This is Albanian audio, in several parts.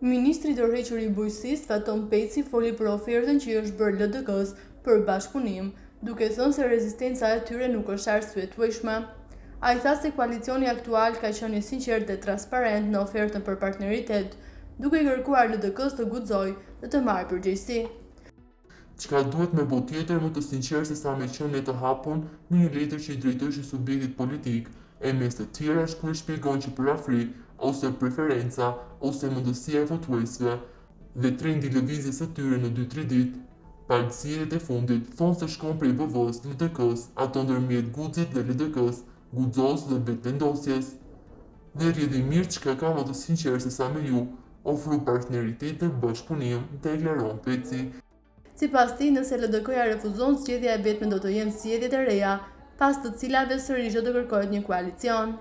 Ministri i Tërhequr i Bujqësisë Faton Peci foli për ofertën që i është bërë LDK-s për bashkëpunim, duke thënë se rezistenca e tyre nuk është arsye tuajshme. Ai tha se koalicioni aktual ka qenë i sinqert dhe transparent në ofertën për partneritet, duke i kërkuar LDK-s të guxojë dhe të marrë përgjegjësi. Çka duhet me bo tjetër më të sinqertë se sa me qenë të hapun në një letër që i drejtohej subjektit politik, e mes të tjerash ku i shpjegon që për afri, ose preferenca, ose mundësia e votuesve, dhe trendi i lëvizjes së tyre në 2-3 ditë, palësiret e fundit thonë se shkon prej BV-s, LDK-s, ato ndërmjet guxit dhe LDK-s, guxos dhe betendosjes. Dhe rrjedhi mirë çka ka më të sinqertë se sa me ju ofru partneritet dhe bashkëpunim, deklaron Peci. Sipas tij, nëse LDK-ja refuzon, zgjedhja e vetme do të jenë zgjedhjet e reja, pas të cilave sërish do të kërkohet një koalicion.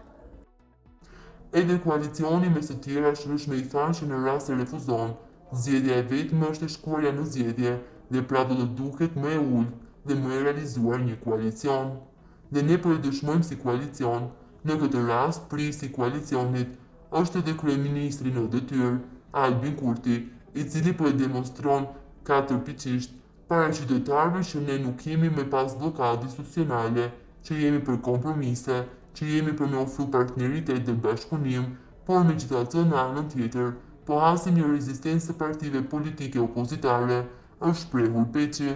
Edhe koalicioni mes të tjerash është me i thanë që në rast se refuzon, zgjedhja e vetme është e shkuarja në zgjedhje dhe pra do të duket më e ulët dhe më e realizuar një koalicion. Dhe ne po e dëshmojmë si koalicion, në këtë rast prisi i koalicionit është edhe kryeministri në detyrë, Albin Kurti, i cili po e demonstron katërpiqisht para qytetarëve që ne nuk jemi me pas blokadë institucionale, që jemi për kompromise, që jemi për me ofru partneritet dhe bashkëpunim, por megjithatë në anën tjetër, po hasim një rezistencë të partive politike opozitare, është shprehur Peci.